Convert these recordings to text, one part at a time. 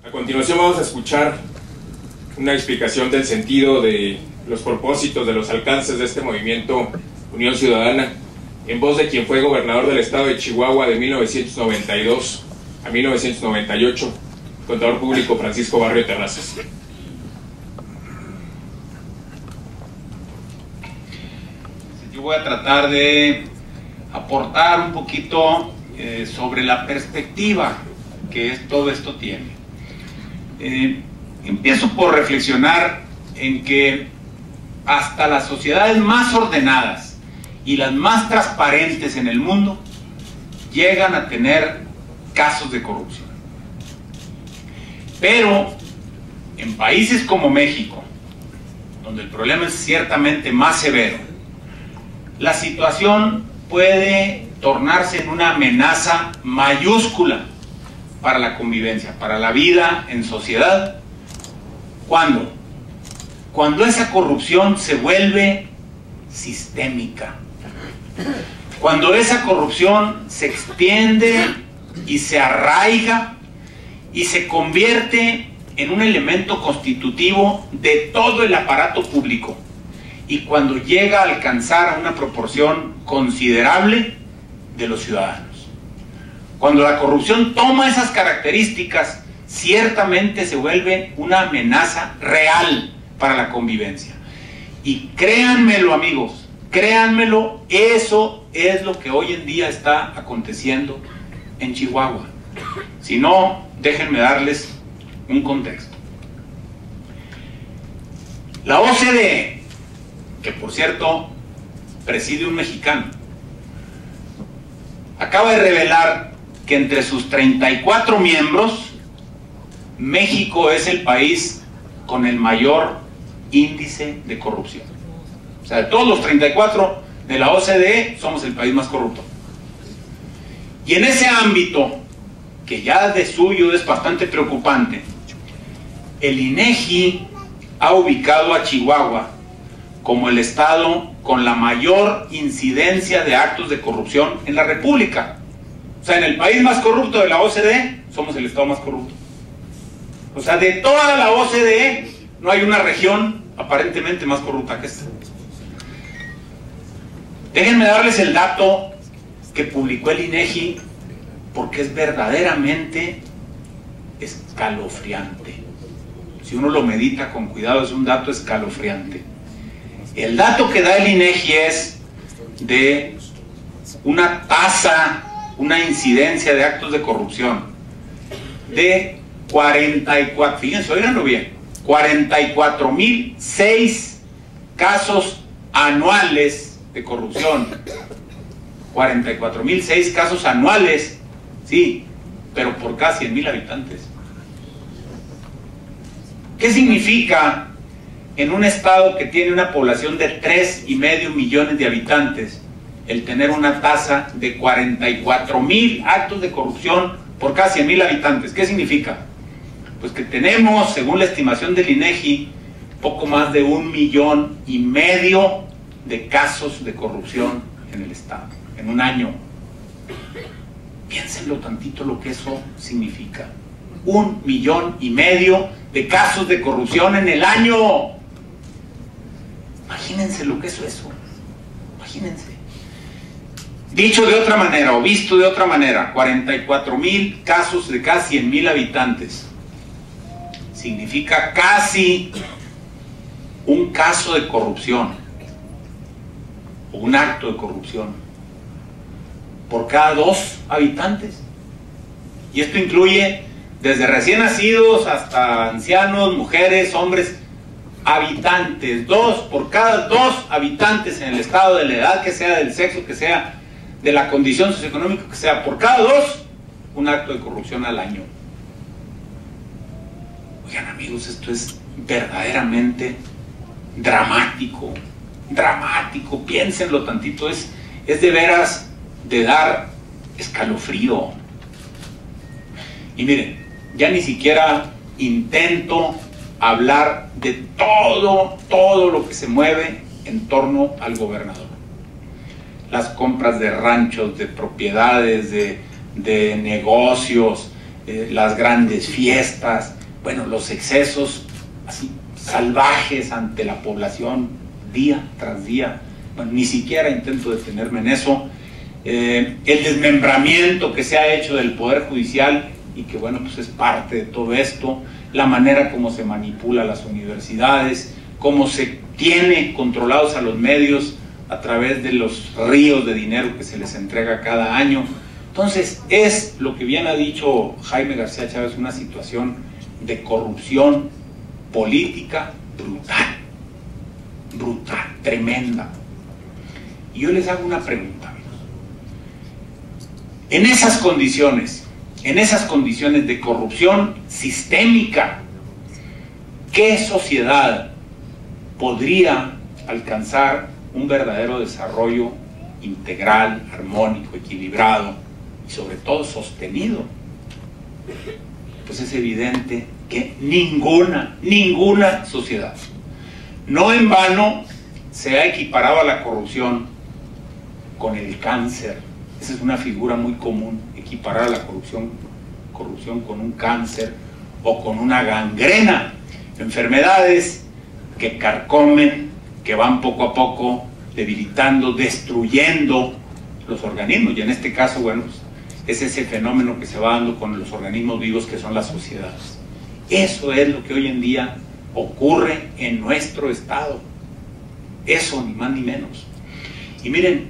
A continuación vamos a escuchar una explicación del sentido de los propósitos, de los alcances de este movimiento Unión Ciudadana, en voz de quien fue gobernador del estado de Chihuahua de 1992 a 1998, contador público Francisco Barrio Terrazas. Yo voy a tratar de aportar un poquito sobre la perspectiva que todo esto tiene. Empiezo por reflexionar en que hasta las sociedades más ordenadas y las más transparentes en el mundo llegan a tener casos de corrupción. Pero en países como México, donde el problema es ciertamente más severo, la situación puede tornarse en una amenaza mayúscula para la convivencia, para la vida en sociedad. ¿Cuándo? Cuando esa corrupción se vuelve sistémica, cuando esa corrupción se extiende y se arraiga y se convierte en un elemento constitutivo de todo el aparato público, y cuando llega a alcanzar a una proporción considerable de los ciudadanos. Cuando la corrupción toma esas características, ciertamente se vuelve una amenaza real para la convivencia. Y créanmelo, amigos, créanmelo, eso es lo que hoy en día está aconteciendo en Chihuahua. Si no, déjenme darles un contexto. La OCDE, que por cierto preside un mexicano, acaba de revelar que entre sus 34 miembros, México es el país con el mayor índice de corrupción. O sea, de todos los 34 de la OCDE, somos el país más corrupto. Y en ese ámbito, que ya de suyo es bastante preocupante, el INEGI ha ubicado a Chihuahua como el estado con la mayor incidencia de actos de corrupción en la República. O sea, en el país más corrupto de la OCDE, somos el estado más corrupto. O sea, de toda la OCDE, no hay una región aparentemente más corrupta que esta. Déjenme darles el dato que publicó el INEGI, porque es verdaderamente escalofriante. Si uno lo medita con cuidado, es un dato escalofriante. El dato que da el INEGI es de una tasa, una incidencia de actos de corrupción de 44, fíjense, óiganlo bien, 44,006 casos anuales de corrupción. 44,006 casos anuales, sí, pero por cada 100,000 habitantes. ¿Qué significa en un estado que tiene una población de 3,5 millones de habitantes el tener una tasa de 44,000 actos de corrupción por cada 100,000 habitantes? ¿Qué significa? Pues que tenemos, según la estimación del INEGI, poco más de 1,5 millones de casos de corrupción en el estado, en un año. Piénsenlo tantito lo que eso significa. 1,5 millones de casos de corrupción en el año. Imagínense lo que es eso. Imagínense. Dicho de otra manera, o visto de otra manera, 44,000 casos de cada 100,000 habitantes. Significa casi un caso de corrupción, o un acto de corrupción, por cada 2 habitantes. Y esto incluye desde recién nacidos hasta ancianos, mujeres, hombres, habitantes. 2 por cada 2 habitantes en el estado, de la edad que sea, del sexo que sea, de la condición socioeconómica que sea, por cada 2, un acto de corrupción al año. Oigan, amigos, esto es verdaderamente dramático, dramático, piénsenlo tantito, es de veras de dar escalofrío. Y miren, ya ni siquiera intento hablar de todo lo que se mueve en torno al gobernador. Las compras de ranchos, de propiedades, de negocios, las grandes fiestas, bueno, los excesos así salvajes ante la población día tras día. Bueno, ni siquiera intento detenerme en eso. El desmembramiento que se ha hecho del Poder Judicial y que, bueno, pues es parte de todo esto, la manera como se manipula las universidades, cómo se tiene controlados a los medios a través de los ríos de dinero que se les entrega cada año. Entonces, es lo que bien ha dicho Jaime García Chávez, una situación de corrupción política brutal, tremenda. Y yo les hago una pregunta, amigos. En esas condiciones de corrupción sistémica, ¿qué sociedad podría alcanzar un verdadero desarrollo integral, armónico, equilibrado y sobre todo sostenido? Pues es evidente que ninguna sociedad. No en vano se ha equiparado a la corrupción con el cáncer. Esa es una figura muy común, equiparar a la corrupción con un cáncer o con una gangrena. Enfermedades que carcomen, que van poco a poco debilitando, destruyendo los organismos. Y en este caso, bueno, pues, es ese fenómeno que se va dando con los organismos vivos que son las sociedades. Eso es lo que hoy en día ocurre en nuestro estado. Eso, ni más ni menos. Y miren,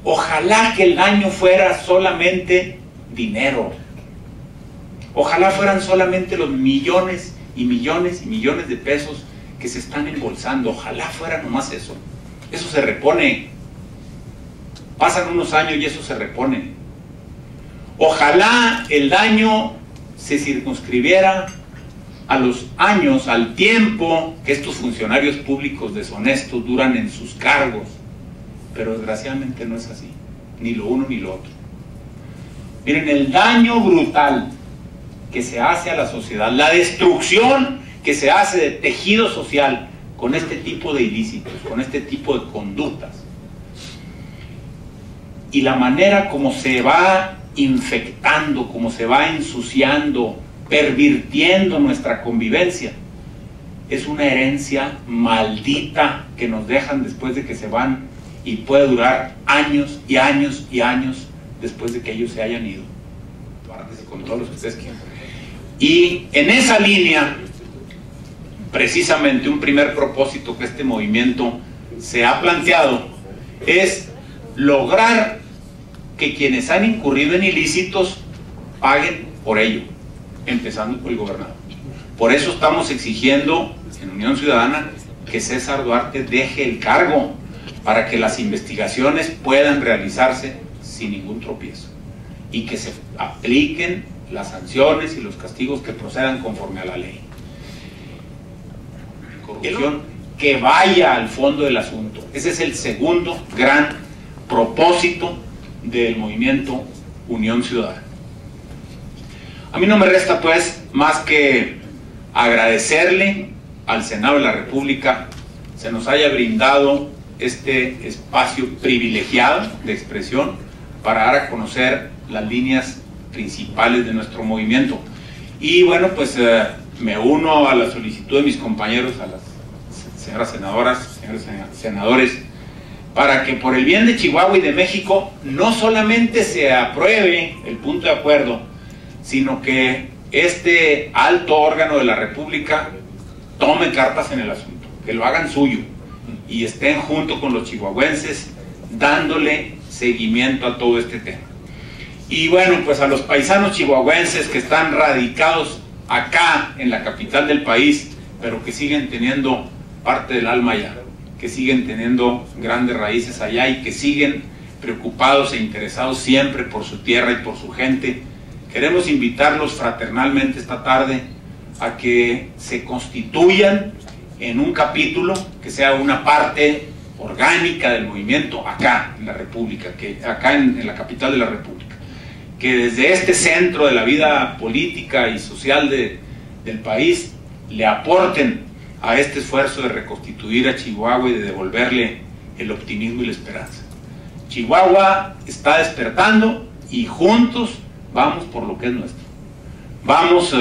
ojalá que el daño fuera solamente dinero. Ojalá fueran solamente los millones y millones y millones de pesos que se están embolsando. Ojalá fuera nomás eso. Eso se repone. Pasan unos años y eso se repone. Ojalá el daño se circunscribiera a los años, al tiempo que estos funcionarios públicos deshonestos duran en sus cargos. Pero desgraciadamente no es así. Ni lo uno ni lo otro. Miren, el daño brutal que se hace a la sociedad, la destrucción que se hace de tejido social con este tipo de ilícitos, con este tipo de conductas, y la manera como se va infectando, como se va ensuciando, pervirtiendo nuestra convivencia, es una herencia maldita que nos dejan después de que se van, y puede durar años y años y años después de que ellos se hayan ido, con todos los que ustedes quieran. Y en esa línea, precisamente un primer propósito que este movimiento se ha planteado es lograr que quienes han incurrido en ilícitos paguen por ello, empezando por el gobernador. Por eso estamos exigiendo en Unión Ciudadana que César Duarte deje el cargo, para que las investigaciones puedan realizarse sin ningún tropiezo y que se apliquen las sanciones y los castigos que procedan conforme a la ley. Corrupción que vaya al fondo del asunto. Ese es el segundo gran propósito del movimiento Unión Ciudadana. A mí no me resta pues más que agradecerle al Senado de la República se nos haya brindado este espacio privilegiado de expresión para dar a conocer las líneas principales de nuestro movimiento. Y bueno, pues me uno a la solicitud de mis compañeros, a las señoras senadoras, señores senadores, para que por el bien de Chihuahua y de México no solamente se apruebe el punto de acuerdo, sino que este alto órgano de la República tome cartas en el asunto, que lo hagan suyo y estén junto con los chihuahuenses dándole seguimiento a todo este tema. Y bueno, pues a los paisanos chihuahuenses que están radicados acá en la capital del país, pero que siguen teniendo parte del alma allá, que siguen teniendo grandes raíces allá y que siguen preocupados e interesados siempre por su tierra y por su gente, queremos invitarlos fraternalmente esta tarde a que se constituyan en un capítulo que sea una parte orgánica del movimiento acá en la República, acá en la capital de la República, que desde este centro de la vida política y social del país le aporten a este esfuerzo de reconstituir a Chihuahua y de devolverle el optimismo y la esperanza. Chihuahua está despertando y juntos vamos por lo que es nuestro. Vamos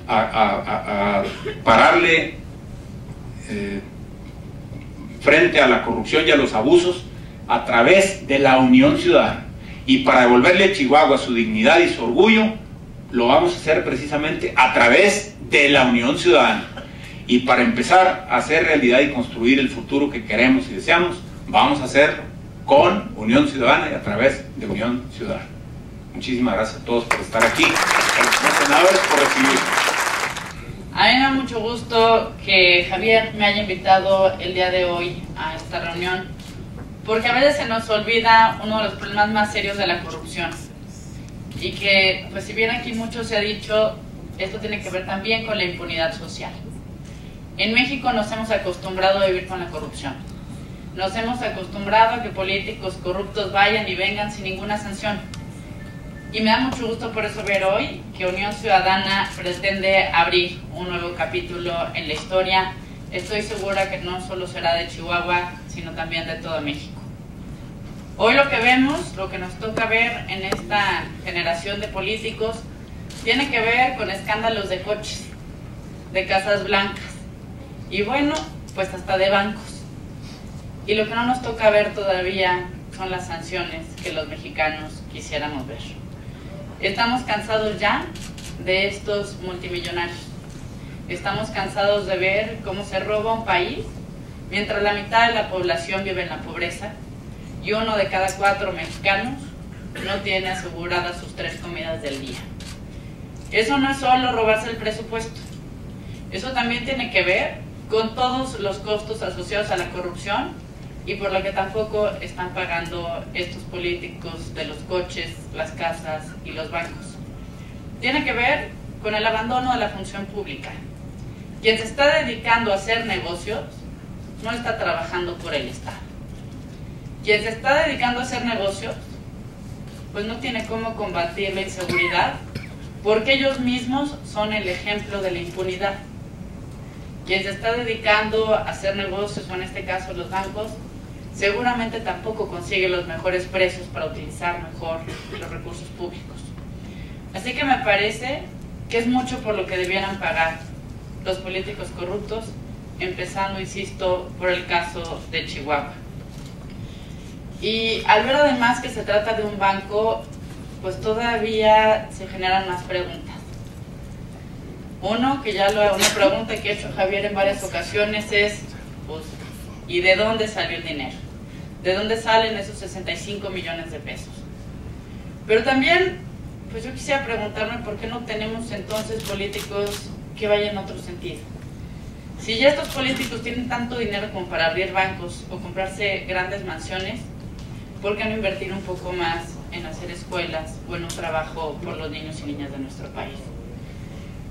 a pararle frente a la corrupción y a los abusos a través de la unión ciudadana. Y para devolverle a Chihuahua su dignidad y su orgullo, lo vamos a hacer precisamente a través de la unión ciudadana. Y para empezar a hacer realidad y construir el futuro que queremos y deseamos, vamos a hacerlo con unión ciudadana y a través de unión ciudadana. Muchísimas gracias a todos por estar aquí, a los senadores por recibirnos. A mí me da mucho gusto que Javier me haya invitado el día de hoy a esta reunión, porque a veces se nos olvida uno de los problemas más serios de la corrupción, y que, pues si bien aquí mucho se ha dicho, esto tiene que ver también con la impunidad social. En México nos hemos acostumbrado a vivir con la corrupción. Nos hemos acostumbrado a que políticos corruptos vayan y vengan sin ninguna sanción. Y me da mucho gusto por eso ver hoy que Unión Ciudadana pretende abrir un nuevo capítulo en la historia. Estoy segura que no solo será de Chihuahua, sino también de todo México. Hoy lo que vemos, lo que nos toca ver en esta generación de políticos, tiene que ver con escándalos de coches, de casas blancas y bueno, pues hasta de bancos. Y lo que no nos toca ver todavía son las sanciones que los mexicanos quisiéramos ver. Estamos cansados ya de estos multimillonarios. Estamos cansados de ver cómo se roba un país mientras la mitad de la población vive en la pobreza y 1 de cada 4 mexicanos no tiene aseguradas sus 3 comidas del día. Eso no es solo robarse el presupuesto. Eso también tiene que ver con todos los costos asociados a la corrupción y por lo que tampoco están pagando estos políticos de los coches, las casas y los bancos. Tiene que ver con el abandono de la función pública. Quien se está dedicando a hacer negocios no está trabajando por el Estado. Quien se está dedicando a hacer negocios pues no tiene cómo combatir la inseguridad porque ellos mismos son el ejemplo de la impunidad. Quien se está dedicando a hacer negocios, o en este caso los bancos, seguramente tampoco consigue los mejores precios para utilizar mejor los recursos públicos. Así que me parece que es mucho por lo que debieran pagar los políticos corruptos, empezando, insisto, por el caso de Chihuahua. Y al ver además que se trata de un banco, pues todavía se generan más preguntas. Uno, que ya una pregunta que ha hecho Javier en varias ocasiones es, pues, ¿y de dónde salió el dinero? ¿De dónde salen esos 65 millones de pesos? Pero también, pues yo quisiera preguntarme por qué no tenemos entonces políticos que vayan en otro sentido. Si ya estos políticos tienen tanto dinero como para abrir bancos o comprarse grandes mansiones, ¿por qué no invertir un poco más en hacer escuelas o en un trabajo por los niños y niñas de nuestro país?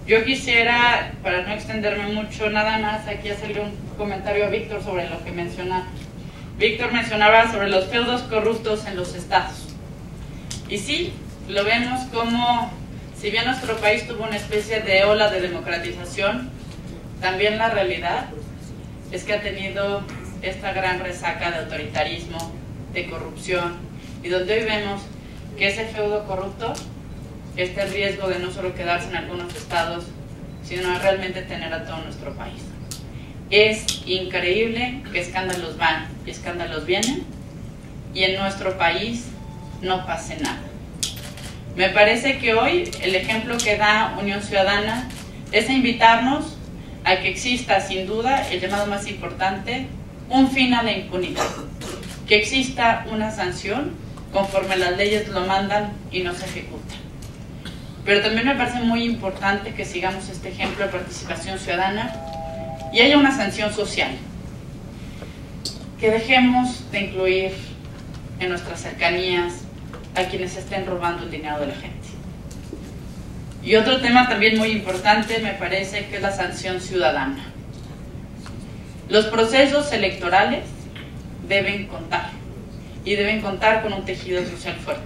Yo quisiera, para no extenderme mucho, nada más aquí hacerle un comentario a Víctor sobre lo que mencionaba. Víctor mencionaba sobre los feudos corruptos en los estados. Y sí, lo vemos como, si bien nuestro país tuvo una especie de ola de democratización, también la realidad es que ha tenido esta gran resaca de autoritarismo, de corrupción, y donde hoy vemos que ese feudo corrupto está en riesgo de no solo quedarse en algunos estados, sino realmente tener a todo nuestro país. Es increíble que escándalos van y escándalos vienen, y en nuestro país no pase nada. Me parece que hoy el ejemplo que da Unión Ciudadana es invitarnos a que exista sin duda el llamado más importante, un fin a la impunidad, que exista una sanción conforme las leyes lo mandan y no se ejecuta. Pero también me parece muy importante que sigamos este ejemplo de participación ciudadana y haya una sanción social, que dejemos de incluir en nuestras cercanías a quienes estén robando el dinero de la gente. Y otro tema también muy importante me parece que es la sanción ciudadana. Los procesos electorales deben contar, y deben contar con un tejido social fuerte.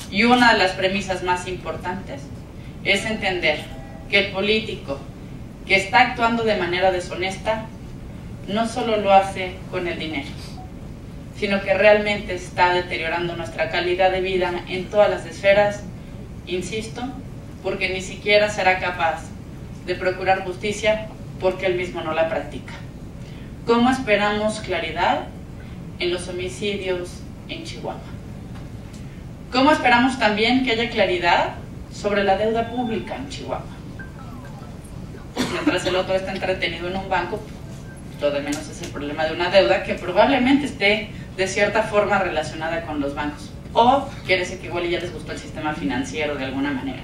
Y una de las premisas más importantes es entender que el político que está actuando de manera deshonesta no solo lo hace con el dinero, sino que realmente está deteriorando nuestra calidad de vida en todas las esferas, insisto, porque ni siquiera será capaz de procurar justicia porque él mismo no la practica. ¿Cómo esperamos claridad en los homicidios en Chihuahua? ¿Cómo esperamos también que haya claridad sobre la deuda pública en Chihuahua? Mientras el otro está entretenido en un banco, todo de menos es el problema de una deuda que probablemente esté de cierta forma relacionada con los bancos. O quiere decir que igual ya les gustó el sistema financiero de alguna manera.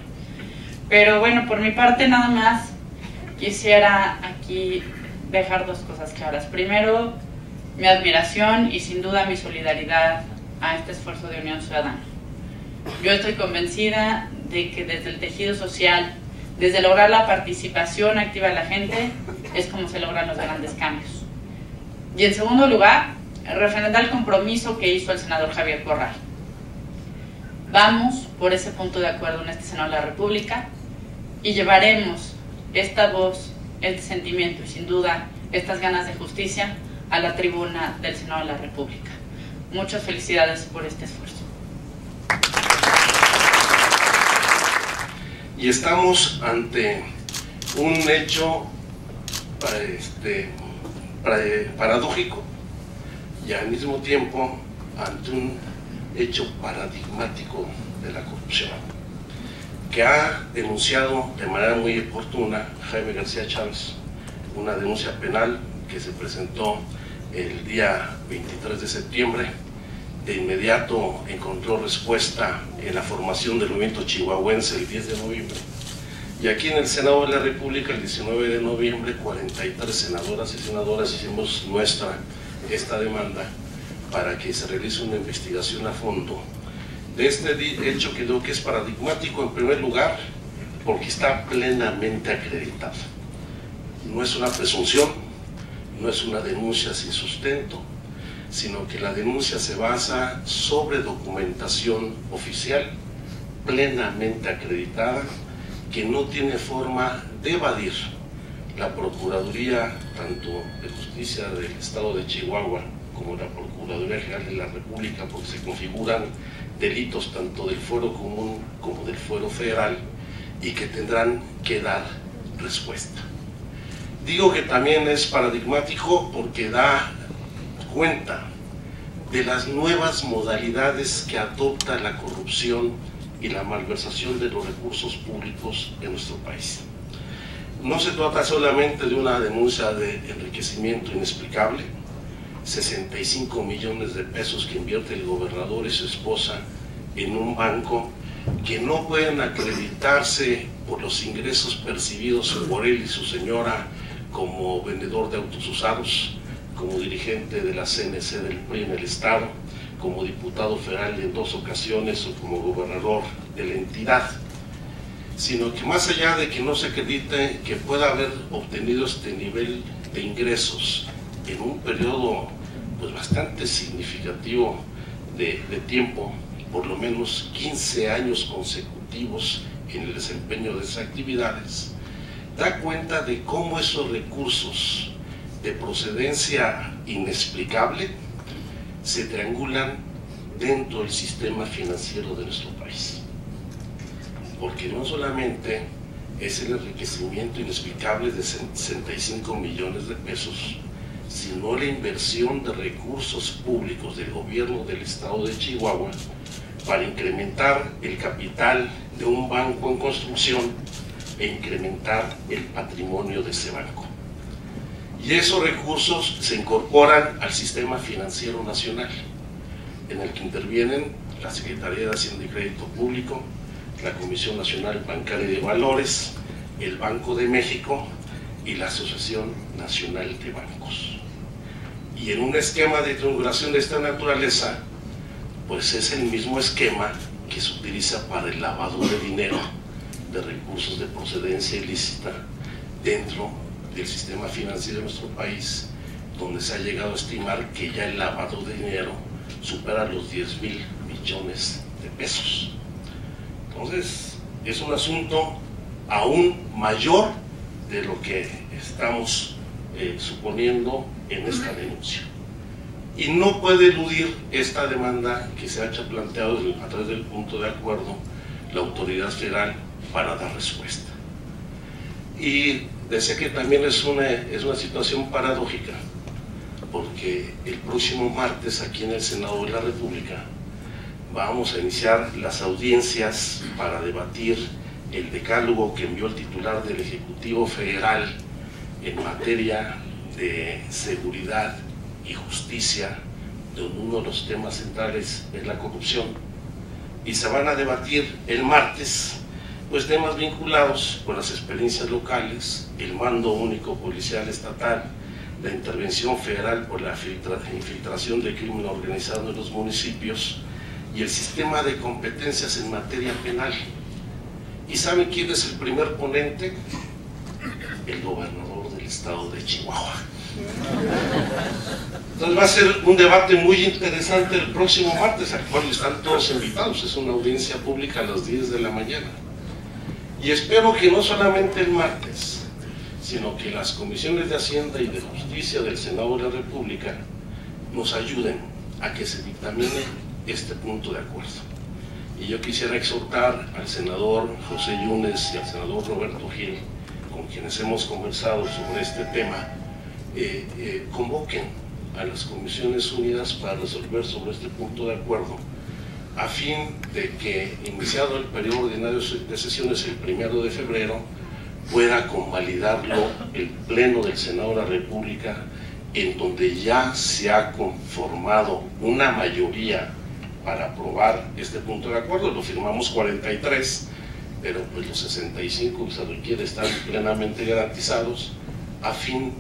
Pero bueno, por mi parte nada más quisiera aquí dejar dos cosas claras. Primero, mi admiración y sin duda mi solidaridad a este esfuerzo de Unión Ciudadana. Yo estoy convencida de que desde el tejido social, desde lograr la participación activa de la gente, es como se logran los grandes cambios. Y en segundo lugar, referente al compromiso que hizo el senador Javier Corral. Vamos por ese punto de acuerdo en este Senado de la República y llevaremos esta voz, este sentimiento y sin duda estas ganas de justicia a la tribuna del Senado de la República. Muchas felicidades por este esfuerzo. Y estamos ante un hecho paradójico y al mismo tiempo ante un hecho paradigmático de la corrupción que ha denunciado de manera muy oportuna Jaime García Chávez, una denuncia penal que se presentó el día 23 de septiembre. De inmediato encontró respuesta en la formación del movimiento chihuahuense el 10 de noviembre. Y aquí en el Senado de la República, el 19 de noviembre, 43 senadoras y senadores hicimos nuestra esta demanda para que se realice una investigación a fondo de este hecho que creo que es paradigmático, en primer lugar, porque está plenamente acreditado. No es una presunción, no es una denuncia sin sustento, sino que la denuncia se basa sobre documentación oficial plenamente acreditada que no tiene forma de evadir la Procuraduría tanto de Justicia del Estado de Chihuahua como la Procuraduría General de la República, porque se configuran delitos tanto del fuero común como del fuero federal y que tendrán que dar respuesta. Digo que también es paradigmático porque da cuenta de las nuevas modalidades que adopta la corrupción y la malversación de los recursos públicos en nuestro país. No se trata solamente de una denuncia de enriquecimiento inexplicable, 65 millones de pesos que invierte el gobernador y su esposa en un banco que no pueden acreditarse por los ingresos percibidos por él y su señora como vendedor de autos usados, como dirigente de la CNC del PRI en el Estado, como diputado federal en 2 ocasiones o como gobernador de la entidad, sino que más allá de que no se acredite que pueda haber obtenido este nivel de ingresos en un periodo pues bastante significativo de tiempo, por lo menos 15 años consecutivos en el desempeño de esas actividades, da cuenta de cómo esos recursos de procedencia inexplicable se triangulan dentro del sistema financiero de nuestro país. Porque no solamente es el enriquecimiento inexplicable de 65 millones de pesos, sino la inversión de recursos públicos del gobierno del estado de Chihuahua para incrementar el capital de un banco en construcción e incrementar el patrimonio de ese banco. Y esos recursos se incorporan al sistema financiero nacional, en el que intervienen la Secretaría de Hacienda y Crédito Público, la Comisión Nacional Bancaria y de Valores, el Banco de México y la Asociación Nacional de Bancos. Y en un esquema de triangulación de esta naturaleza, pues es el mismo esquema que se utiliza para el lavado de dinero de recursos de procedencia ilícita dentro del sistema financiero de nuestro país, donde se ha llegado a estimar que ya el lavado de dinero supera los 10,000 millones de pesos. Entonces, es un asunto aún mayor de lo que estamos suponiendo en esta denuncia. Y no puede eludir esta demanda que se ha planteado a través del punto de acuerdo la autoridad federal para dar respuesta. Y decía que también es una situación paradójica, porque el próximo martes aquí en el Senado de la República vamos a iniciar las audiencias para debatir el decálogo que envió el titular del Ejecutivo Federal en materia de seguridad y justicia, donde uno de los temas centrales es la corrupción, y se van a debatir el martes pues temas vinculados con las experiencias locales, el mando único policial estatal, la intervención federal por la infiltración de crimen organizado en los municipios y el sistema de competencias en materia penal. ¿Y saben quién es el primer ponente? El gobernador del estado de Chihuahua. Entonces va a ser un debate muy interesante el próximo martes, al cual están todos invitados. Es una audiencia pública a las 10 de la mañana. Y espero que no solamente el martes, sino que las comisiones de Hacienda y de Justicia del Senado de la República nos ayuden a que se dictamine este punto de acuerdo. Y yo quisiera exhortar al senador José Yunes y al senador Roberto Gil, con quienes hemos conversado sobre este tema, convoquen a las Comisiones Unidas para resolver sobre este punto de acuerdo, a fin de que, iniciado el periodo ordinario de sesiones el 1 de febrero, pueda convalidarlo el Pleno del Senado de la República, en donde ya se ha conformado una mayoría para aprobar este punto de acuerdo. Lo firmamos 43, pero pues los 65 se requiere estar plenamente garantizados, a fin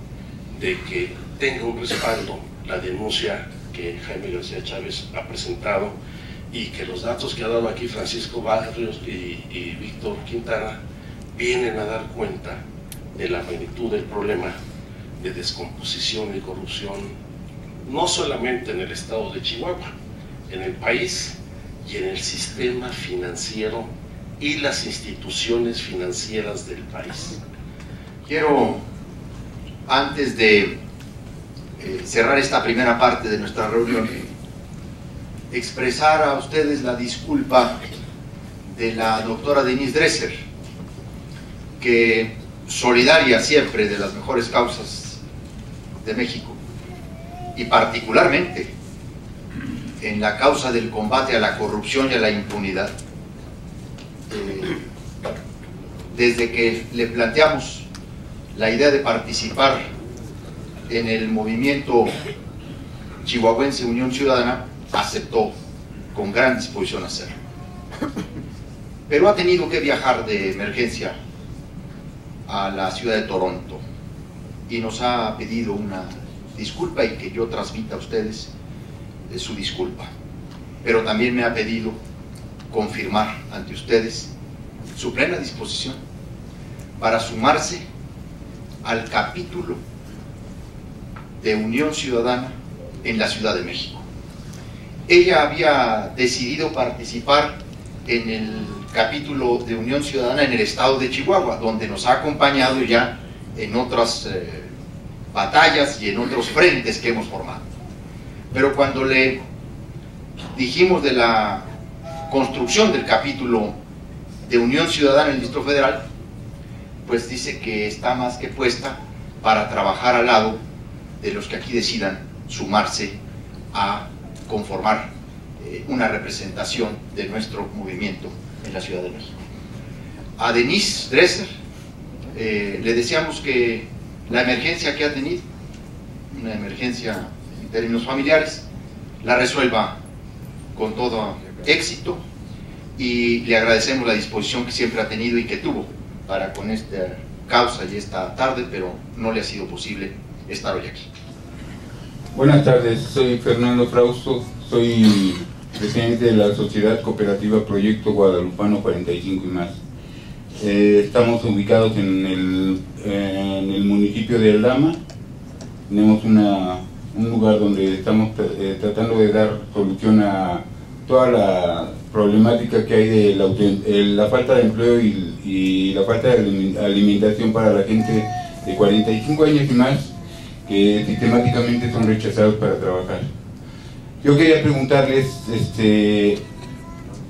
de que tenga un respaldo la denuncia que Jaime García Chávez ha presentado, y que los datos que ha dado aquí Francisco Barrios y Víctor Quintana vienen a dar cuenta de la magnitud del problema de descomposición y corrupción, no solamente en el estado de Chihuahua, en el país y en el sistema financiero y las instituciones financieras del país. Quiero, antes de cerrar esta primera parte de nuestra reunión, expresar a ustedes la disculpa de la doctora Denise Dresser, que, solidaria siempre de las mejores causas de México, y particularmente en la causa del combate a la corrupción y a la impunidad, desde que le planteamos la idea de participar en el movimiento chihuahuense Unión Ciudadana, aceptó con gran disposición hacerlo. Pero ha tenido que viajar de emergencia a la ciudad de Toronto y nos ha pedido una disculpa, y que yo transmita a ustedes su disculpa. Pero también me ha pedido confirmar ante ustedes su plena disposición para sumarse al capítulo de Unión Ciudadana en la Ciudad de México. Ella había decidido participar en el capítulo de Unión Ciudadana en el estado de Chihuahua, donde nos ha acompañado ya en otras batallas y en otros frentes que hemos formado. Pero cuando le dijimos de la construcción del capítulo de Unión Ciudadana en el Distrito Federal, pues dice que está más que puesta para trabajar al lado de los que aquí decidan sumarse a conformar una representación de nuestro movimiento en la Ciudad de México. A Denise Dresser le deseamos que la emergencia que ha tenido, una emergencia en términos familiares, la resuelva con todo éxito, y le agradecemos la disposición que siempre ha tenido y que tuvo para con esta causa y esta tarde, pero no le ha sido posible estar hoy aquí. Buenas tardes, soy Fernando Frausto, soy presidente de la Sociedad Cooperativa Proyecto Guadalupano 45 y más. Estamos ubicados en el municipio de Aldama. Tenemos un lugar donde estamos tratando de dar solución a toda la problemática que hay de la falta de empleo y la falta de alimentación para la gente de 45 años y más, que sistemáticamente son rechazados para trabajar. Yo quería preguntarles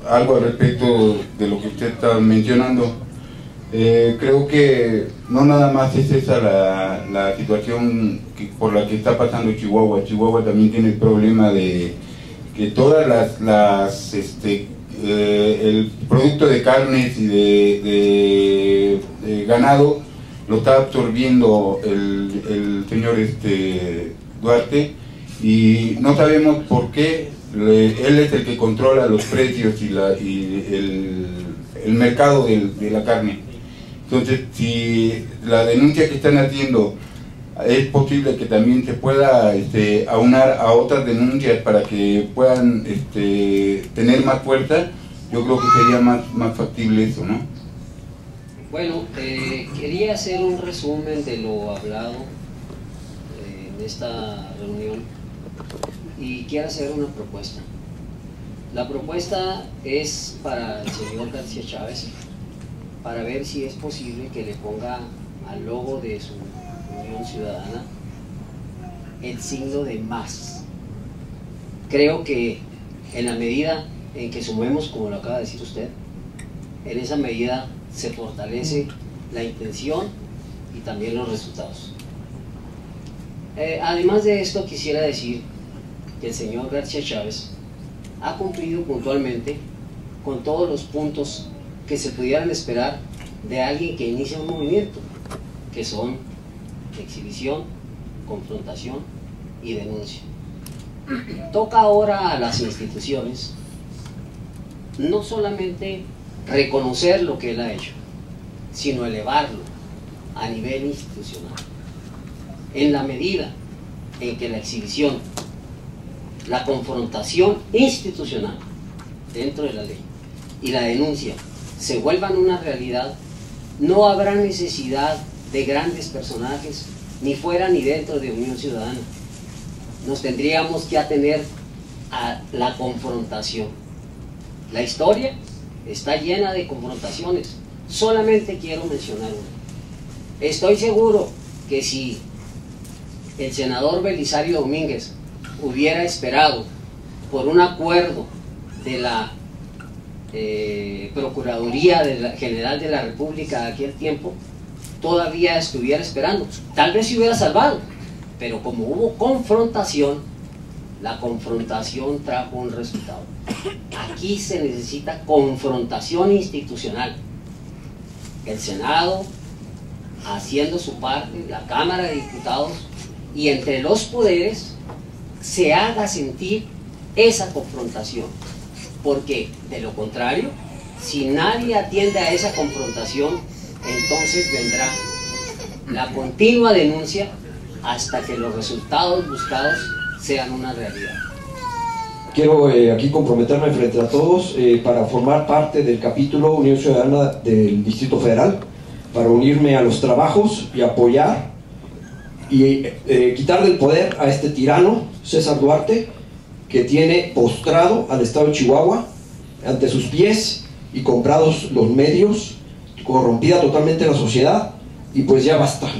algo al respecto de lo que usted estaba mencionando. Creo que no nada más es esa la situación por la que está pasando Chihuahua. Chihuahua también tiene el problema de que todas el producto de carnes y de ganado lo está absorbiendo el señor Duarte, y no sabemos por qué. Él es el que controla los precios y el mercado de la carne. Entonces, si la denuncia que están haciendo es posible que también se pueda aunar a otras denuncias para que puedan tener más fuerza, yo creo que sería más factible eso, ¿no? Bueno, quería hacer un resumen de lo hablado en esta reunión y quiero hacer una propuesta. La propuesta es para el señor García Chávez, para ver si es posible que le ponga al logo de su Unión Ciudadana el signo de más. Creo que en la medida en que sumemos, como lo acaba de decir usted, en esa medida se fortalece la intención y también los resultados. Además de esto, quisiera decir que el señor García Chávez ha cumplido puntualmente con todos los puntos que se pudieran esperar de alguien que inicia un movimiento, que son exhibición, confrontación y denuncia. Toca ahora a las instituciones no solamente reconocer lo que él ha hecho, sino elevarlo a nivel institucional. En la medida en que la exhibición, la confrontación institucional dentro de la ley y la denuncia se vuelvan una realidad, no habrá necesidad de grandes personajes, ni fuera ni dentro de Unión Ciudadana. Nos tendríamos que atener a la confrontación. La historia está llena de confrontaciones. Solamente quiero mencionar una. Estoy seguro que si el senador Belisario Domínguez hubiera esperado por un acuerdo de la Procuraduría General de la República de aquel tiempo, todavía estuviera esperando. Tal vez se hubiera salvado, pero como hubo confrontación, la confrontación trajo un resultado. Aquí se necesita confrontación institucional. El Senado haciendo su parte, la Cámara de Diputados, y entre los poderes se haga sentir esa confrontación, porque de lo contrario, si nadie atiende a esa confrontación, entonces vendrá la continua denuncia hasta que los resultados buscados sean una realidad. Quiero aquí comprometerme frente a todos para formar parte del capítulo Unión Ciudadana del Distrito Federal, para unirme a los trabajos y apoyar y quitar del poder a este tirano, César Duarte, que tiene postrado al Estado de Chihuahua ante sus pies y comprados los medios, corrompida totalmente la sociedad, y pues ya basta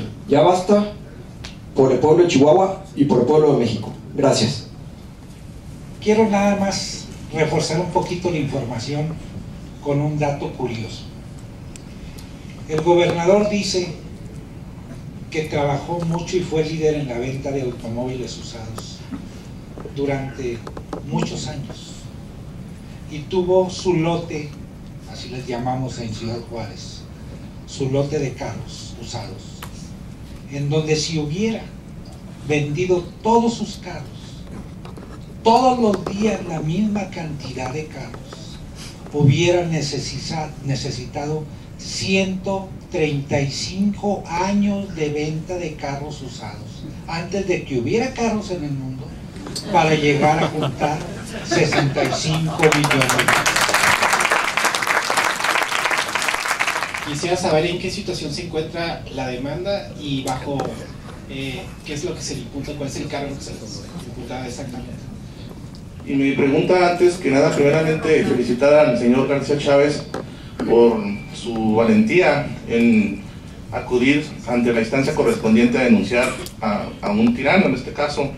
por el pueblo de Chihuahua y por el pueblo de México. Gracias. Quiero nada más reforzar un poquito la información con un dato curioso. El gobernador dice que trabajó mucho y fue líder en la venta de automóviles usados durante muchos años, y tuvo su lote, así les llamamos en Ciudad Juárez, su lote de carros usados, en donde si hubiera vendido todos sus carros, todos los días la misma cantidad de carros, hubiera necesitado 135 años de venta de carros usados antes de que hubiera carros en el mundo para llegar a juntar 65 millones. Quisiera saber en qué situación se encuentra la demanda y bajo qué es lo que se le imputa, cuál es el cargo que se le imputa exactamente. Y mi pregunta, antes que nada, primeramente felicitar al señor García Chávez por su valentía en acudir ante la instancia correspondiente a denunciar a un tirano, en este caso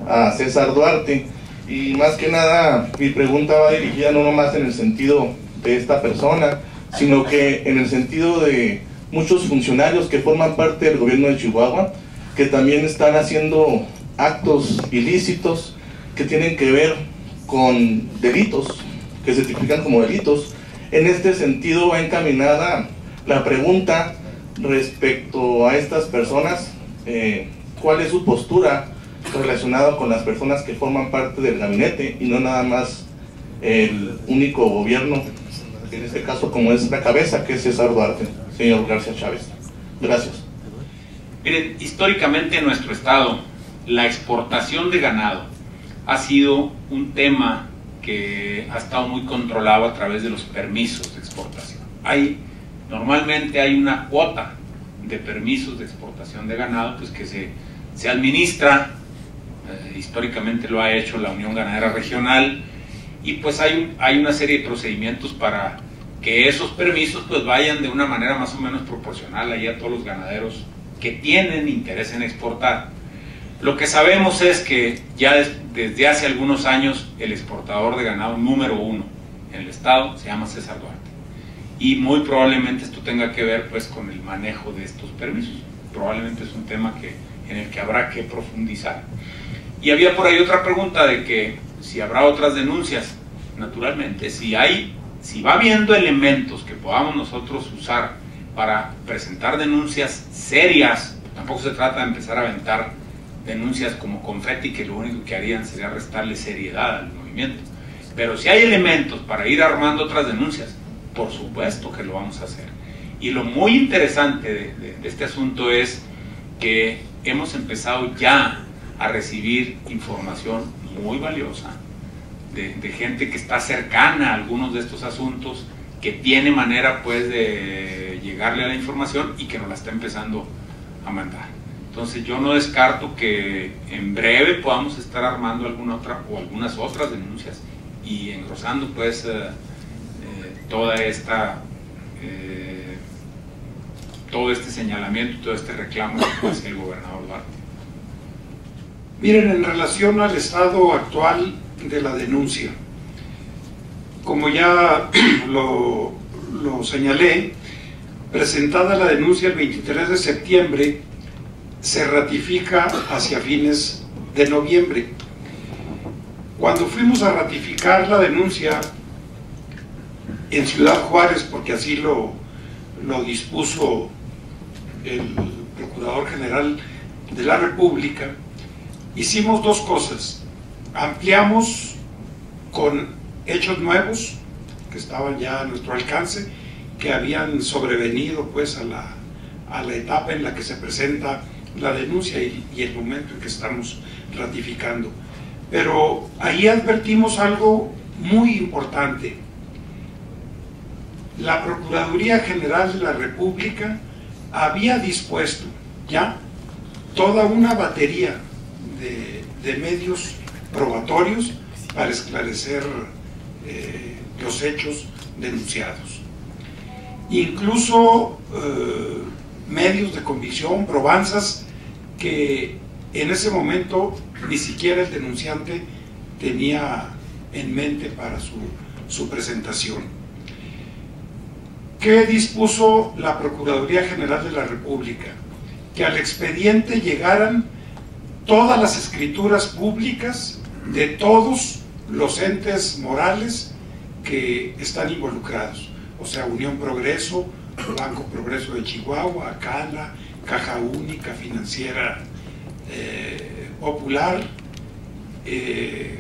a César Duarte. Y más que nada mi pregunta va dirigida no nomás en el sentido de esta persona, sino que en el sentido de muchos funcionarios que forman parte del gobierno de Chihuahua, que también están haciendo actos ilícitos que tienen que ver con delitos, que se tipifican como delitos. En este sentido va encaminada la pregunta respecto a estas personas, ¿cuál es su postura relacionada con las personas que forman parte del gabinete y no nada más el único gobierno, en este caso como es la cabeza, que es César Duarte, señor García Chávez? Gracias. Miren, históricamente en nuestro estado la exportación de ganado ha sido un tema que ha estado muy controlado a través de los permisos de exportación. Normalmente hay una cuota de permisos de exportación de ganado pues que se administra, históricamente lo ha hecho la Unión Ganadera Regional, y pues hay una serie de procedimientos para que esos permisos pues vayan de una manera más o menos proporcional ahí a todos los ganaderos que tienen interés en exportar. Lo que sabemos es que ya desde hace algunos años el exportador de ganado número 1 en el estado se llama César Duarte, y muy probablemente esto tenga que ver pues con el manejo de estos permisos. Probablemente es un tema en el que habrá que profundizar. Y había por ahí otra pregunta de que si habrá otras denuncias. Naturalmente, si va habiendo elementos que podamos nosotros usar para presentar denuncias serias, tampoco se trata de empezar a aventar denuncias como confeti que lo único que harían sería restarle seriedad al movimiento, pero si hay elementos para ir armando otras denuncias, por supuesto que lo vamos a hacer. Y lo muy interesante de este asunto es que hemos empezado ya a recibir información muy valiosa de gente que está cercana a algunos de estos asuntos, que tiene manera pues de llegarle a la información y que nos la está empezando a mandar. Entonces yo no descarto que en breve podamos estar armando alguna otra o algunas otras denuncias y engrosando pues todo este señalamiento, todo este reclamo que hace el gobernador Duarte. Miren, en relación al estado actual de la denuncia, como ya lo señalé, presentada la denuncia el 23 de septiembre, se ratifica hacia fines de noviembre. Cuando fuimos a ratificar la denuncia en Ciudad Juárez, porque así lo dispuso el Procurador General de la República, hicimos dos cosas. Ampliamos con hechos nuevos que estaban ya a nuestro alcance, que habían sobrevenido pues a la etapa en la que se presenta la denuncia y el momento en que estamos ratificando. Pero ahí advertimos algo muy importante. La Procuraduría General de la República había dispuesto ya toda una batería de medios probatorios para esclarecer los hechos denunciados. Incluso medios de convicción, probanzas que en ese momento ni siquiera el denunciante tenía en mente para su presentación. ¿Qué dispuso la Procuraduría General de la República? Que al expediente llegaran todas las escrituras públicas de todos los entes morales que están involucrados, o sea, Unión Progreso, Banco Progreso de Chihuahua, Acala, Caja Única, Financiera Popular,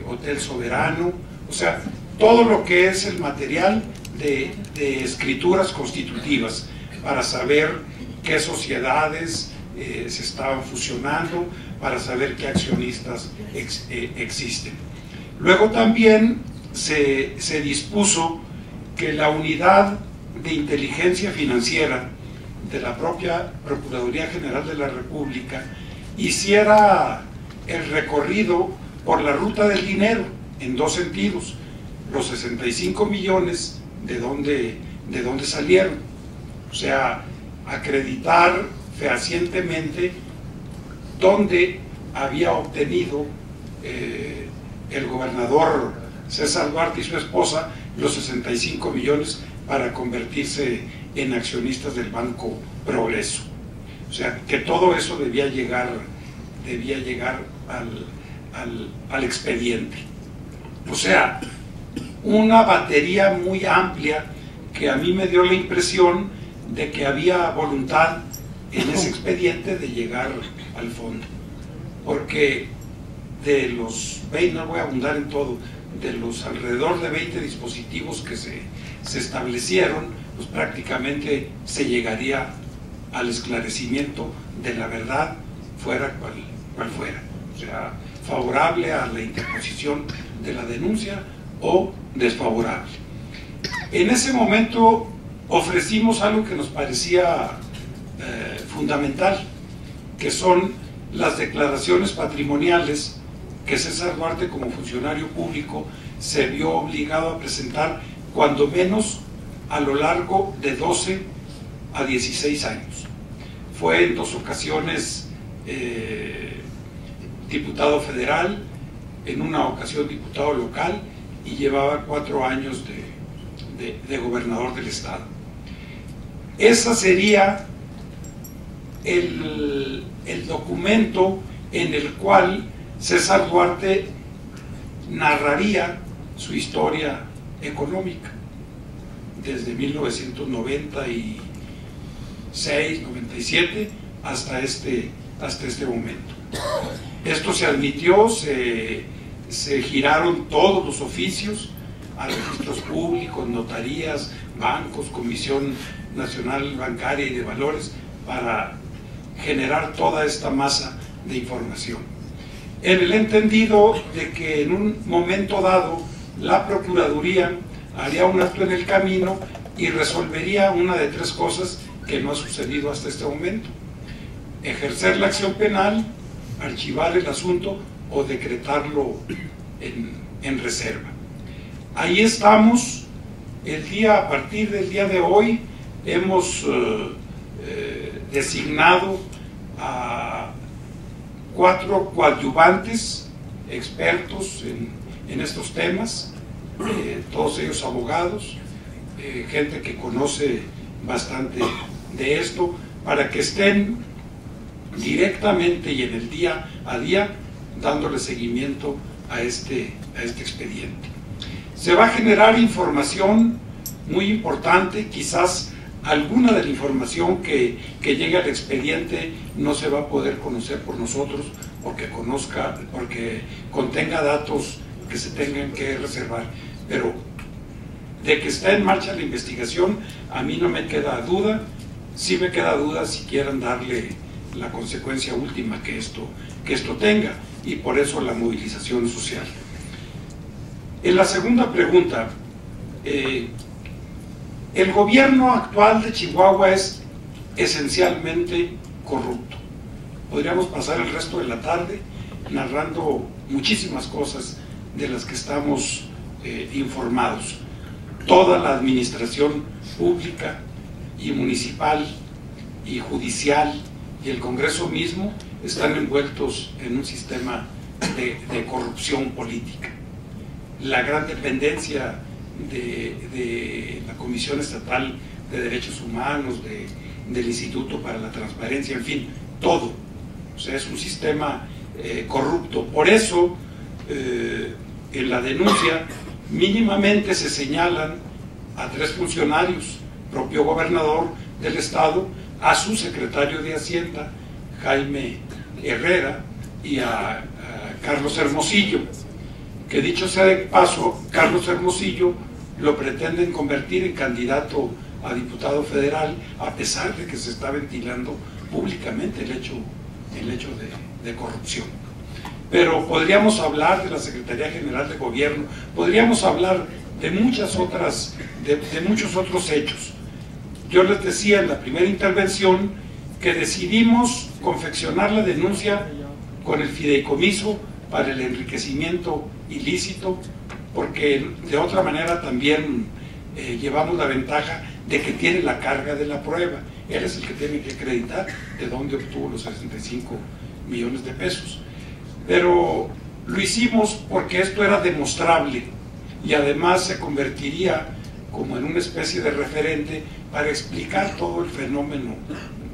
Hotel Soberano, o sea, todo lo que es el material de escrituras constitutivas para saber qué sociedades se estaban fusionando, para saber qué accionistas existen. Luego también se dispuso que la unidad de inteligencia financiera de la propia Procuraduría General de la República hiciera el recorrido por la ruta del dinero en dos sentidos: los 65 millones de dónde salieron, o sea, acreditar fehacientemente dónde había obtenido el gobernador César Duarte y su esposa los 65 millones para convertirse en accionistas del Banco Progreso. O sea, que todo eso debía llegar al expediente. O sea, una batería muy amplia que a mí me dio la impresión de que había voluntad en ese expediente de llegar al fondo. Porque de los 20, no voy a abundar en todo, de los alrededor de 20 dispositivos que se establecieron, pues prácticamente se llegaría al esclarecimiento de la verdad, fuera cual fuera. O sea, favorable a la interposición de la denuncia o desfavorable. En ese momento ofrecimos algo que nos parecía fundamental, que son las declaraciones patrimoniales que César Duarte, como funcionario público, se vio obligado a presentar cuando menos a lo largo de 12 a 16 años. Fue en 2 ocasiones diputado federal, en una ocasión diputado local, y llevaba 4 años de gobernador del estado. Esa sería el documento en el cual César Duarte narraría su historia económica desde 1996, 97 hasta este momento. Esto se admitió, se giraron todos los oficios a registros públicos, notarías, bancos, Comisión Nacional Bancaria y de Valores, para generar toda esta masa de información. En el entendido de que en un momento dado la Procuraduría haría un acto en el camino y resolvería una de 3 cosas que no ha sucedido hasta este momento: ejercer la acción penal, archivar el asunto o decretarlo en reserva. Ahí estamos. A partir del día de hoy hemos designado a 4 coadyuvantes expertos en estos temas, todos ellos abogados, gente que conoce bastante de esto, para que estén directamente y en el día a día dándole seguimiento a este expediente. Se va a generar información muy importante. Quizás alguna de la información que llegue al expediente no se va a poder conocer por nosotros porque contenga datos que se tengan que reservar, pero de que está en marcha la investigación a mí no me queda duda. Sí me queda duda si quieran darle la consecuencia última que esto tenga, y por eso la movilización social. En la segunda pregunta, el gobierno actual de Chihuahua es esencialmente corrupto. Podríamos pasar el resto de la tarde narrando muchísimas cosas de las que estamos informados. Toda la administración pública y municipal y judicial y el Congreso mismo están envueltos en un sistema de corrupción política. La gran dependencia de la Comisión Estatal de Derechos Humanos, del Instituto para la Transparencia, en fin, todo. O sea, es un sistema corrupto. Por eso, en la denuncia mínimamente se señalan a 3 funcionarios: propio gobernador del estado, a su secretario de Hacienda, Jaime Herrera, y a Carlos Hermosillo, que dicho sea de paso, Carlos Hermosillo lo pretenden convertir en candidato a diputado federal, a pesar de que se está ventilando públicamente el hecho de corrupción. Pero podríamos hablar de la Secretaría General de Gobierno, podríamos hablar de muchos otros hechos. Yo les decía en la primera intervención que decidimos confeccionar la denuncia con el fideicomiso para el enriquecimiento ilícito, porque de otra manera también llevamos la ventaja de que tiene la carga de la prueba. Él es el que tiene que acreditar de dónde obtuvo los 65 millones de pesos. Pero lo hicimos porque esto era demostrable y además se convertiría como en una especie de referente para explicar todo el fenómeno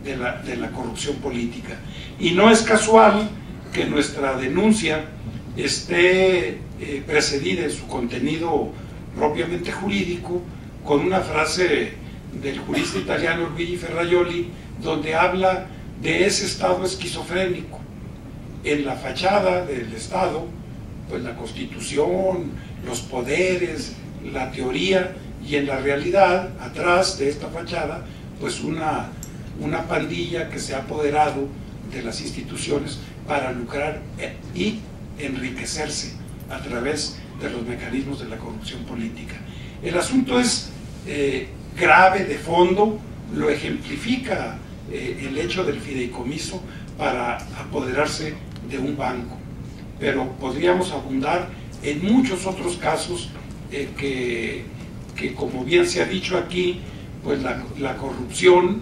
de la corrupción política. Y no es casual que nuestra denuncia esté precedida en su contenido propiamente jurídico con una frase del jurista italiano Luigi Ferrajoli, donde habla de ese Estado esquizofrénico. En la fachada del Estado, pues la Constitución, los poderes, la teoría, y en la realidad, atrás de esta fachada, pues una pandilla que se ha apoderado de las instituciones para lucrar y enriquecerse a través de los mecanismos de la corrupción política. El asunto es grave, de fondo, lo ejemplifica el hecho del fideicomiso para apoderarse de un banco, pero podríamos abundar en muchos otros casos que como bien se ha dicho aquí, pues la corrupción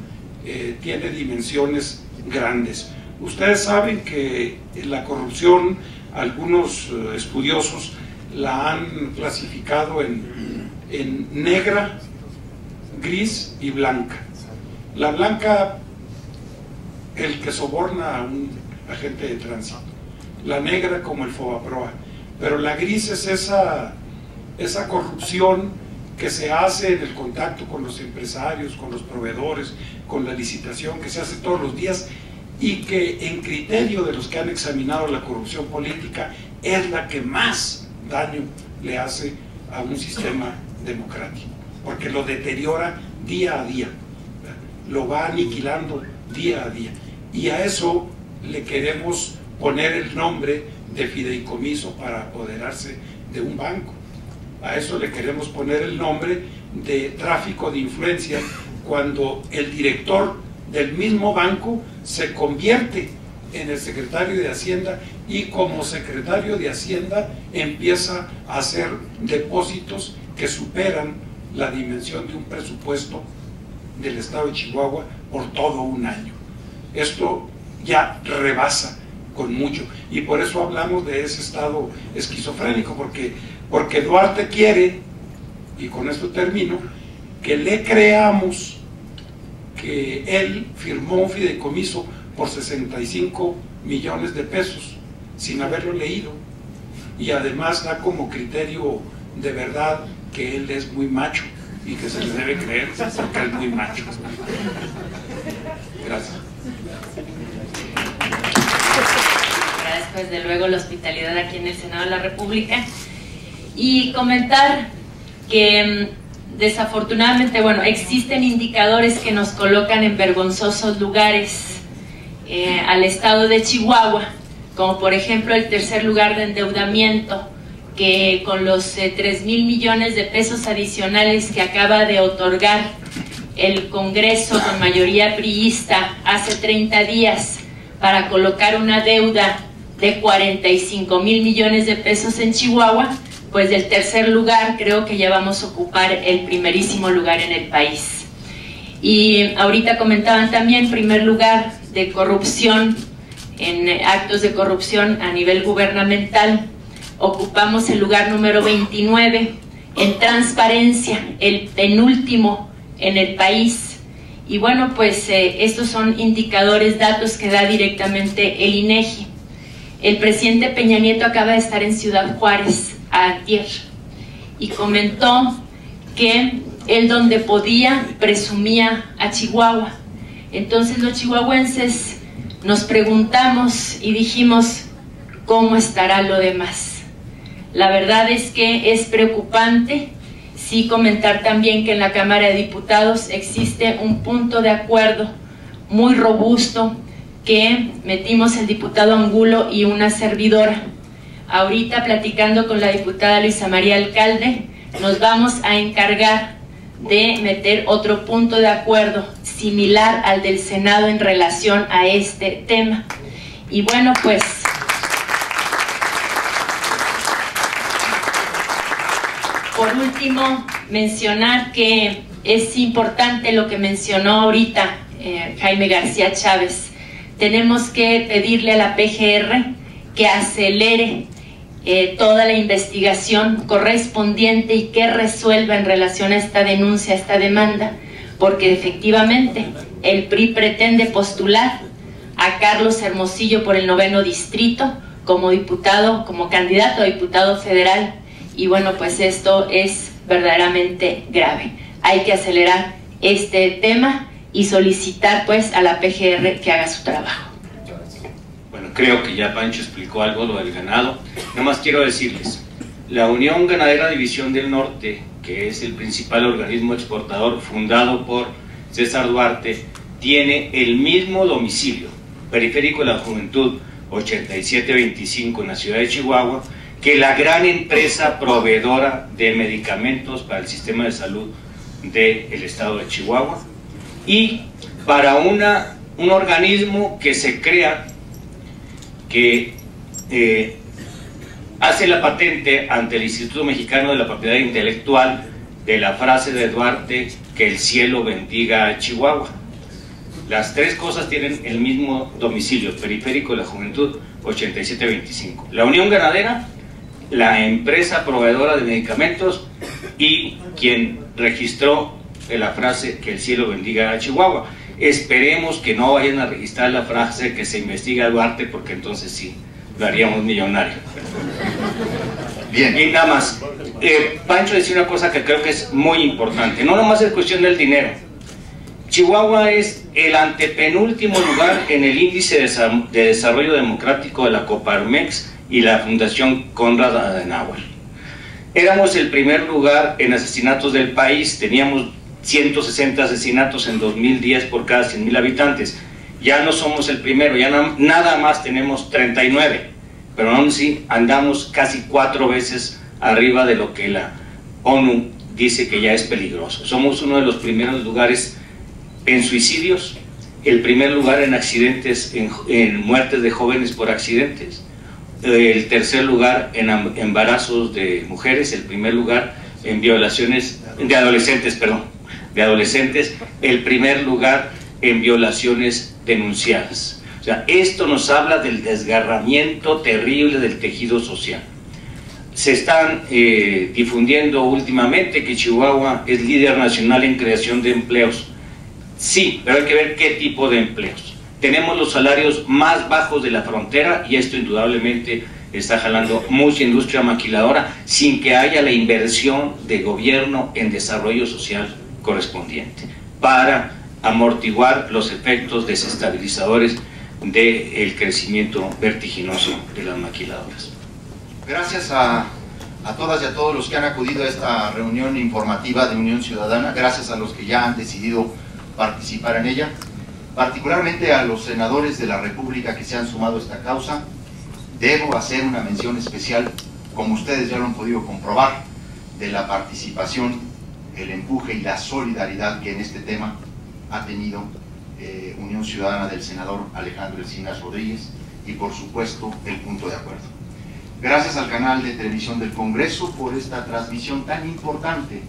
tiene dimensiones grandes. Ustedes saben que la corrupción, algunos estudiosos la han clasificado en negra, gris y blanca. La blanca, el que soborna a un agente de tránsito; la negra, como el Fobaproa; pero la gris es esa corrupción que se hace en el contacto con los empresarios, con los proveedores, con la licitación, que se hace todos los días, y que en criterio de los que han examinado la corrupción política es la que más daño le hace a un sistema democrático, porque lo deteriora día a día, lo va aniquilando día a día, y a eso le queremos poner el nombre de fideicomiso para apoderarse de un banco. A eso le queremos poner el nombre de tráfico de influencia, cuando el director del mismo banco se convierte en el secretario de Hacienda, y como secretario de Hacienda empieza a hacer depósitos que superan la dimensión de un presupuesto del estado de Chihuahua por todo un año. Esto ya rebasa con mucho, y por eso hablamos de ese estado esquizofrénico, porque Duarte quiere, y con esto termino, que le creamos que él firmó un fideicomiso por 65 millones de pesos sin haberlo leído, y además da como criterio de verdad que él es muy macho y que se le debe creer porque es muy macho. Gracias. Agradezco desde luego la hospitalidad aquí en el Senado de la República, y comentar que desafortunadamente, bueno, existen indicadores que nos colocan en vergonzosos lugares al estado de Chihuahua, como por ejemplo el tercer lugar de endeudamiento, que con los 3,000 millones de pesos adicionales que acaba de otorgar el Congreso con mayoría priista hace 30 días para colocar una deuda de 45,000 millones de pesos en Chihuahua, pues del tercer lugar creo que ya vamos a ocupar el primerísimo lugar en el país. Y ahorita comentaban también, primer lugar de corrupción, en actos de corrupción a nivel gubernamental, ocupamos el lugar número 29, en transparencia, el penúltimo en el país. Y bueno, pues estos son indicadores, datos que da directamente el INEGI. El presidente Peña Nieto acaba de estar en Ciudad Juárez antier y comentó que él, donde podía, presumía a Chihuahua. Entonces los chihuahuenses nos preguntamos y dijimos, ¿cómo estará lo demás? La verdad es que es preocupante. Sí, comentar también que en la Cámara de Diputados existe un punto de acuerdo muy robusto que metimos el diputado Angulo y una servidora. Ahorita, platicando con la diputada Luisa María Alcalde, nos vamos a encargar de meter otro punto de acuerdo similar al del Senado en relación a este tema. Y bueno, pues por último, mencionar que es importante lo que mencionó ahorita Jaime García Chávez. Tenemos que pedirle a la PGR que acelere toda la investigación correspondiente y que resuelva en relación a esta denuncia, a esta demanda, porque efectivamente el PRI pretende postular a Carlos Hermosillo por el 9º distrito como diputado, como candidato a diputado federal, y bueno, pues esto es verdaderamente grave. Hay que acelerar este tema y solicitar pues a la PGR que haga su trabajo. Bueno, creo que ya Pancho explicó algo lo del ganado. Nada más quiero decirles, la Unión Ganadera División del Norte, que es el principal organismo exportador fundado por César Duarte, tiene el mismo domicilio, Periférico de la Juventud 8725 en la ciudad de Chihuahua, que la gran empresa proveedora de medicamentos para el sistema de salud del estado de Chihuahua, y para un organismo que se crea, que hace la patente ante el Instituto Mexicano de la Propiedad Intelectual de la frase de Duarte, que el cielo bendiga a Chihuahua. Las tres cosas tienen el mismo domicilio, Periférico de la Juventud 8725. La Unión Ganadera, la empresa proveedora de medicamentos, y quien registró la frase que el cielo bendiga a Chihuahua. Esperemos que no vayan a registrar la frase que se investiga a Duarte, porque entonces sí, lo haríamos millonario. Bien. Y nada más, Pancho decía una cosa que creo que es muy importante, no nomás es cuestión del dinero. Chihuahua es el antepenúltimo lugar en el índice de desarrollo democrático de la Coparmex y la Fundación Konrad Adenauer. Éramos el primer lugar en asesinatos del país, teníamos 160 asesinatos en 2010 por cada 100,000 habitantes. Ya no somos el primero, ya nada más tenemos 39, pero aún así andamos casi 4 veces arriba de lo que la ONU dice que ya es peligroso. Somos uno de los primeros lugares en suicidios, el primer lugar en accidentes, en muertes de jóvenes por accidentes, el tercer lugar en embarazos de mujeres, el primer lugar en violaciones de adolescentes, el primer lugar en violaciones denunciadas. O sea, esto nos habla del desgarramiento terrible del tejido social. Se están difundiendo últimamente que Chihuahua es líder nacional en creación de empleos. Sí, pero hay que ver qué tipo de empleos. Tenemos los salarios más bajos de la frontera y esto indudablemente está jalando mucha industria maquiladora sin que haya la inversión de gobierno en desarrollo social correspondiente para amortiguar los efectos desestabilizadores del crecimiento vertiginoso de las maquiladoras. Gracias a todas y a todos los que han acudido a esta reunión informativa de Unión Ciudadana, gracias a los que ya han decidido participar en ella, particularmente a los senadores de la República que se han sumado a esta causa. Debo hacer una mención especial, como ustedes ya lo han podido comprobar, de la participación, el empuje y la solidaridad que en este tema ha tenido Unión Ciudadana del senador Alejandro Encinas Rodríguez y por supuesto el punto de acuerdo. Gracias al canal de televisión del Congreso por esta transmisión tan importante,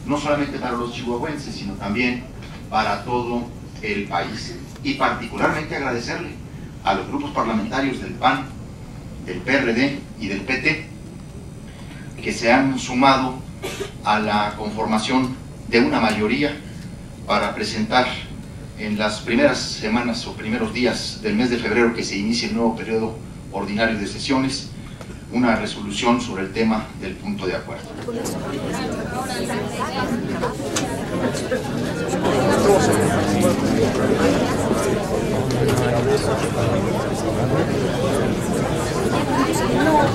no solamente para los chihuahuenses, sino también para todo el país. Y particularmente agradecerle a los grupos parlamentarios del PAN, del PRD y del PT, que se han sumado a la conformación de una mayoría para presentar en las primeras semanas o primeros días del mes de febrero, que se inicie el nuevo periodo ordinario de sesiones, una resolución sobre el tema del punto de acuerdo. No,